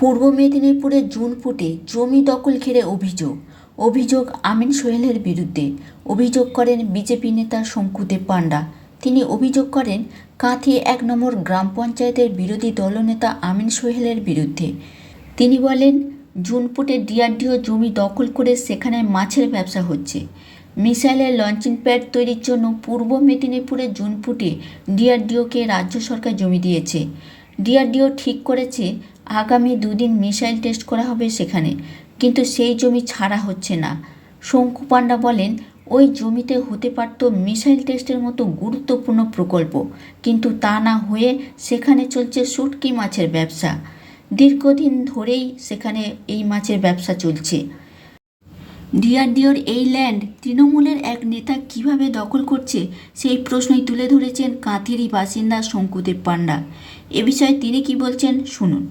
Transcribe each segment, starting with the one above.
পূর্ব মেদিনীপুরের জুনপুটে জমি দখল ঘিরে অভিযোগ আমিন সোহেলের বিরুদ্ধে। অভিযোগ করেন বিজেপি নেতা শঙ্কুদেব পাণ্ডা। তিনি অভিযোগ করেন কাঁথি ১ নম্বর গ্রাম পঞ্চায়েতের বিরোধী দলনেতা আমিন সোহেলের বিরুদ্ধে। তিনি বলেন, জুনপুটে ডিআরডিও জমি দখল করে সেখানে মাছের ব্যবসা হচ্ছে। মিসাইলের লঞ্চিং প্যাড তৈরির জন্য পূর্ব মেদিনীপুরের জুনপুটে ডিআরডিওকে রাজ্য সরকার জমি দিয়েছে। ডিআরডিও ঠিক করেছে আগামী 2 দিন মিসাইল টেস্ট করা হবে সেখানে, কিন্তু সেই জমি ছাড়া হচ্ছে না। শঙ্কু পাণ্ডা বলেন, ওই জমিতে হতে পারত মিসাইল টেস্টের মতো গুরুত্বপূর্ণ প্রকল্প, কিন্তু তা না হয়ে সেখানে চলছে শুটকি মাছের ব্যবসা। দীর্ঘদিন ধরেই সেখানে এই মাছের ব্যবসা চলছে। ডিআরডিওর এই ল্যান্ড তৃণমূলের এক নেতা কিভাবে দখল করছে সেই প্রশ্নই তুলে ধরেছেন কাঁথিরই বাসিন্দা শঙ্কুদেব পাণ্ডা। এ বিষয়ে তিনি কি বলছেন শুনুন।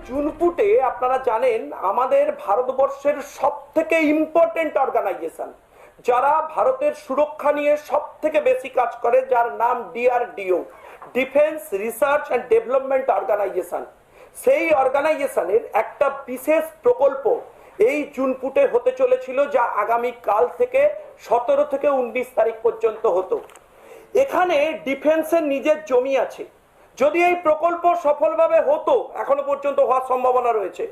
জুনপুটে আপনারা জানেন আমাদের ভারতবর্ষের সবথেকে ইম্পর্টেন্ট অর্গানাইজেশন, যারা ভারতের সুরক্ষা নিয়ে সবথেকে বেশি কাজ করে, যার নাম DRDO, defence research and development organisation. সেই অর্গানাইজেশনের একটা বিশেষ প্রকল্প এই জুনপুটে হতে চলেছিল, যা আগামী কাল থেকে 17 থেকে 19 তারিখ পর্যন্ত হতো। এখানে ডিফেন্সের নিজের জমি আছে। যদি এই প্রকল্প সফলভাবে হতো, এখনো পর্যন্ত হওয়ার সম্ভাবনা রয়েছে,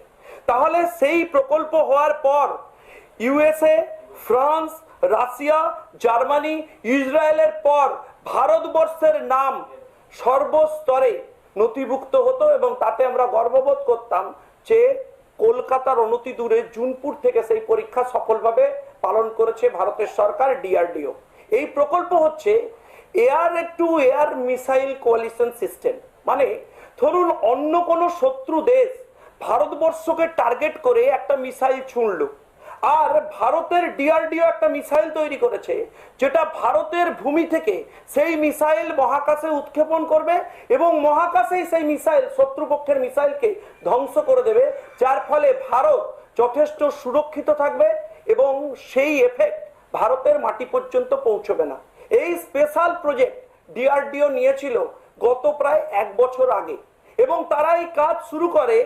তাহলে সেই প্রকল্প হওয়ার পর ইউএসএ, ফ্রান্স, রাশিয়া, জার্মানি, ইসরায়েলের পর ভারতবর্ষের নাম সর্বস্তরে নথিভুক্ত হতো এবং তাতে আমরা গর্ববোধ করতাম যে কলকাতার অনতি দূরে জুনপুর থেকে সেই পরীক্ষা সফলভাবে পালন করেছে ভারতের সরকার, ডিআরডিও। এই প্রকল্প হচ্ছে air two air missile coalition system. মানে ধরুন অন্য কোনো শত্রু দেশ ভারতবর্ষকে টার্গেট করে একটা মিসাইল ছুঁড়ল, আর ভারতের ডিআরডিও একটা মিসাইল তৈরি করেছে, যেটা ভারতের ভূমি থেকে সেই মিসাইল মহাকাশে উৎক্ষেপণ করবে এবং মহাকাশেই সেই মিসাইল শত্রুপক্ষের মিসাইলকে ধ্বংস করে দেবে, যার ফলে ভারত যথেষ্ট সুরক্ষিত থাকবে এবং সেই এফেক্ট ভারতের মাটি পর্যন্ত পৌঁছবে না। এই স্পেশাল প্রজেক্ট ডিআরডিও নিয়েছিল গত প্রায় 1 বছর আগে এবং তারা এই কাজ শুরু করে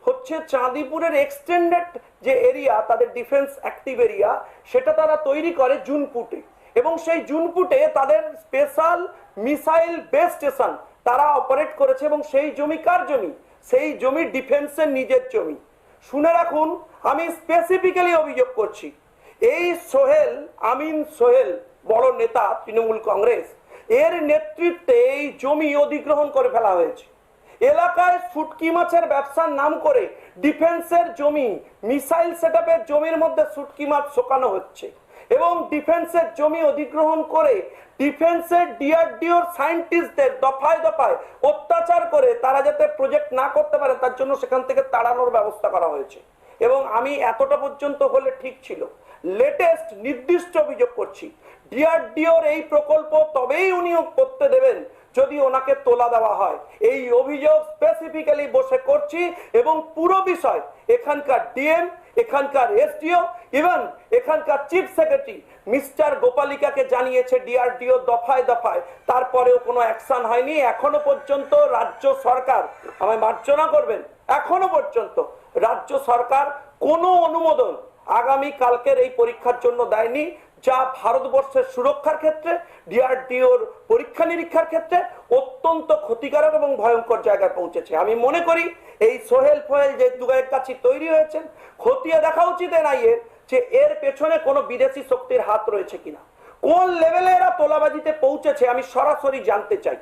হচ্ছে চাঁদিপুরের এক্সটেন্ডেড যে এরিয়া, তাদের ডিফেন্স অ্যাক্টিভ এরিয়া, সেটা তারা তৈরি করে জুনপুটে। এবং সেই জুনপুটে তাদের স্পেশাল মিসাইল বেস স্টেশন তারা অপারেট করেছে। এবং সেই জমি কার জমি? সেই জমি ডিফেন্সের নিজের জমি। শুনে রাখুন, আমি স্পেসিফিক্যালি অভিযোগ করছি, এই সোহেল, আমিন সোহেল, বড় নেতা তৃণমূল কংগ্রেস, এর নেতৃত্বে এই জমি অধিগ্রহণ করে ফেলা হয়েছে। এলাকায় শুটকি মাছের ব্যবসার নাম করে ডিফেন্সের জমি, মিসাইল সেটআপের জমির মধ্যে শুটকি মাছ শোকানো হচ্ছে এবং ডিফেন্সের জমি অধিগ্রহণ করে ডিফেন্সের ডিআরডিওর সায়েন্টিস্টদের দফায় দফায় অত্যাচার করে তারা যাতে প্রজেক্ট না করতে পারে তার জন্য সেখান থেকে তাড়ানোর ব্যবস্থা করা হয়েছে। এবং আমি এতটা পর্যন্ত হলে ঠিক ছিল, লেটেস্ট নির্দিষ্ট অভিযোগ করছি, ডিআরডিওর এই প্রকল্প তবেই উনি করতে দেবেন যদি ওনাকে তোলা দেওয়া হয়। এই অভিযোগ স্পেসিফিক্যালি বসে করছি এবং পুরো বিষয় এখানকার ডিএম, এখানকার এসডিও, ইভেন এখানকার চিফ সেক্রেটারি মিস্টার গোপালিকাকে জানিয়েছে ডিআরডিও দফায় দফায়, তারপরেও কোনো অ্যাকশন হয়নি। এখনো পর্যন্ত রাজ্য সরকার, আমায় মার্জনা করবেন, এখনো পর্যন্ত রাজ্য সরকার কোনো অনুমোদন আগামী কালকের এই পরীক্ষার জন্য দেয়নি, যা ভারতবর্ষের সুরক্ষার ক্ষেত্রে, ডিআরডিওর পরীক্ষা নিরীক্ষার ক্ষেত্রে অত্যন্ত ক্ষতিকারক এবং ভয়ঙ্কর জায়গায় পৌঁছেছে। আমি মনে করি এই সোহেল ফোহেল যে দুগায়ের কাছে তৈরি হয়েছেন, খতিয়ে দেখা উচিত এনআইএর যে এর পেছনে কোনো বিদেশি শক্তির হাত রয়েছে কিনা। কোন লেভেলে এরা তোলাবাজিতে পৌঁছেছে আমি সরাসরি জানতে চাই।